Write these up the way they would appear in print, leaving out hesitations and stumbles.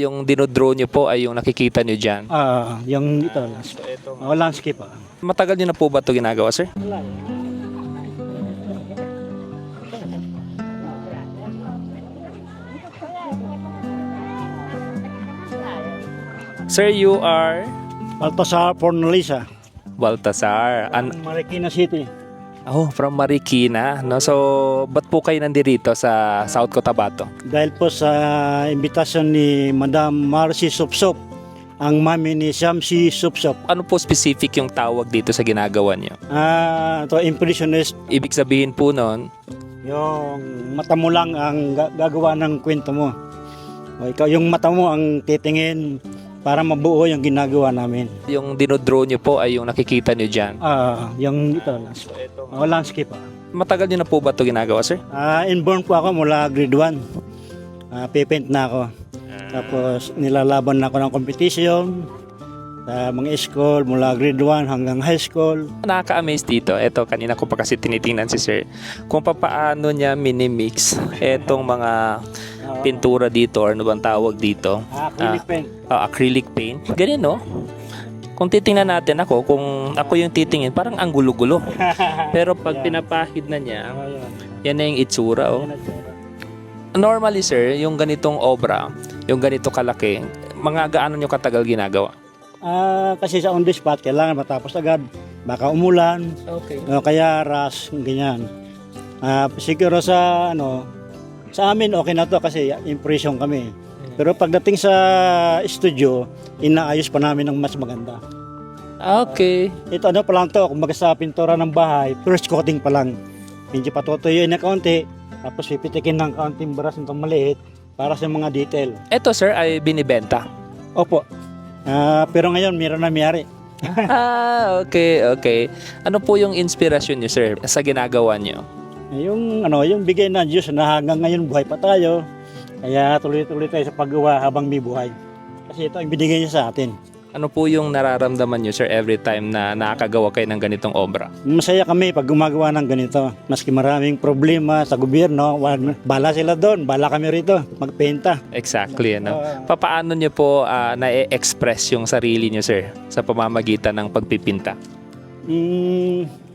Yung dinodraw nyo po ay yung nakikita nyo dyan. Yung ito, landscape. Matagal nyo na po ba ito ginagawa, sir? Sir, you are Baltasar Fornalisa, Baltasar. Marikina City. From Marikina. No? So, ba't po kayo nandito sa South Cotabato? Dahil po sa imbitasyon ni Madam Marcy Supsop, ang mami ni Shamsi Supsop. Ano po specific yung tawag dito sa ginagawa nyo? Ito, impressionist. Ibig sabihin po nun, Yung mata mo lang ang gagawa ng kwento mo. O, ikaw, yung mata mo ang titingin para mabuo yung ginagawa namin. yung dinodraw nyo po ay yung nakikita nyo dyan. Yung ito, landscape. Matagal nyo na po ba ito ginagawa, sir? Inborn po ako mula grade 1. Pipaint na ako. Tapos nilalaban na ako ng competition sa mga school mula grade 1 hanggang high school. Nakaka-amaze dito. Ito, kanina ko pa kasi tinitingnan si sir kung paano niya minimix etong mga pintura dito or ano bang tawag dito. Acrylic paint. Acrylic paint. Ganyan, no? Kung titingnan natin ako, kung ako yung titingin, parang ang gulo-gulo. Pero pag pinapahid na niya, yan na yung itsura. Oh. Normally, sir, yung ganitong obra, yung ganito kalaki, mga gaano nyo katagal ginagawa? Kasi sa on the spot, kailangan matapos agad. Baka umulan, Okay. o kaya ras, ganyan. Siguro sa amin okay na to kasi impression kami. Pero pagdating sa studio, inaayos pa namin ng mas maganda. Okay. Ito pa lang to, kumbaga sa pintura ng bahay, first coating pa lang. Medyo patutuyuin na kaunti, tapos pipitikin ng kaunting brush nitong maliit para sa mga detail. Ito, sir, ay binibenta. Opo. Pero ngayon, meron na mayari. Okay. Ano po yung inspirasyon niyo, sir, sa ginagawa niyo? Yung bigay ng Diyos na hanggang ngayon buhay pa tayo. Kaya tuloy-tuloy tayo sa paggawa habang may buhay. Kasi ito ang binigay niya sa atin. Ano po yung nararamdaman niyo, sir, every time na nakakagawa kayo ng ganitong obra? Masaya kami pag gumagawa ng ganito. Maski maraming problema sa gobyerno, bala sila doon, bala kami rito, magpenta. Exactly, ano? Paano niyo po na-express yung sarili niyo, sir, sa pamamagitan ng pagpipinta?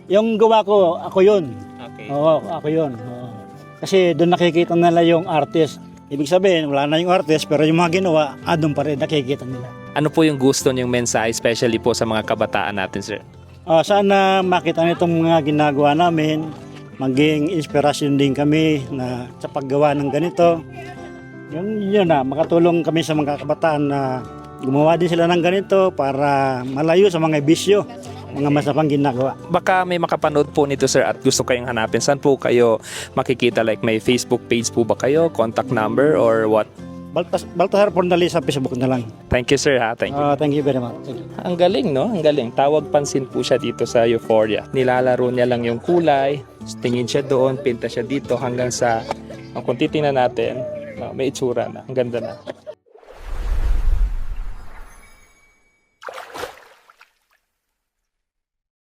Yung gawa ko, ako yun. Okay. Oo, ako yun. Oo. Kasi doon nakikita nila yung artist. Ibig sabihin, wala na yung artist, pero yung mga ginawa, doon pa rin nakikita nila. Ano po yung gusto niyong mensahe, especially po sa mga kabataan natin, sir? Sana makita nitong mga ginagawa namin, maging inspirasyon din kami na sa paggawa ng ganito. Yun na, makatulong kami sa mga kabataan na gumawa din sila ng ganito para malayo sa mga bisyo, mga masamang ginagawa. Baka may makapanood po nito, sir, at gusto kayong hanapin. Saan po kayo makikita? Like may Facebook page po ba kayo? Contact number or what? Baltasar Fornalisa sa Facebook na lang. Thank you, sir, ha? Thank you. Thank you very much. Thank you. Ang galing, no? Ang galing. Tawag pansin po siya dito sa Euphoria. Nilalaro niya lang yung kulay. Tingin siya doon, pinta siya dito hanggang sa, kung titingnan natin, may itsura na. Ang ganda na.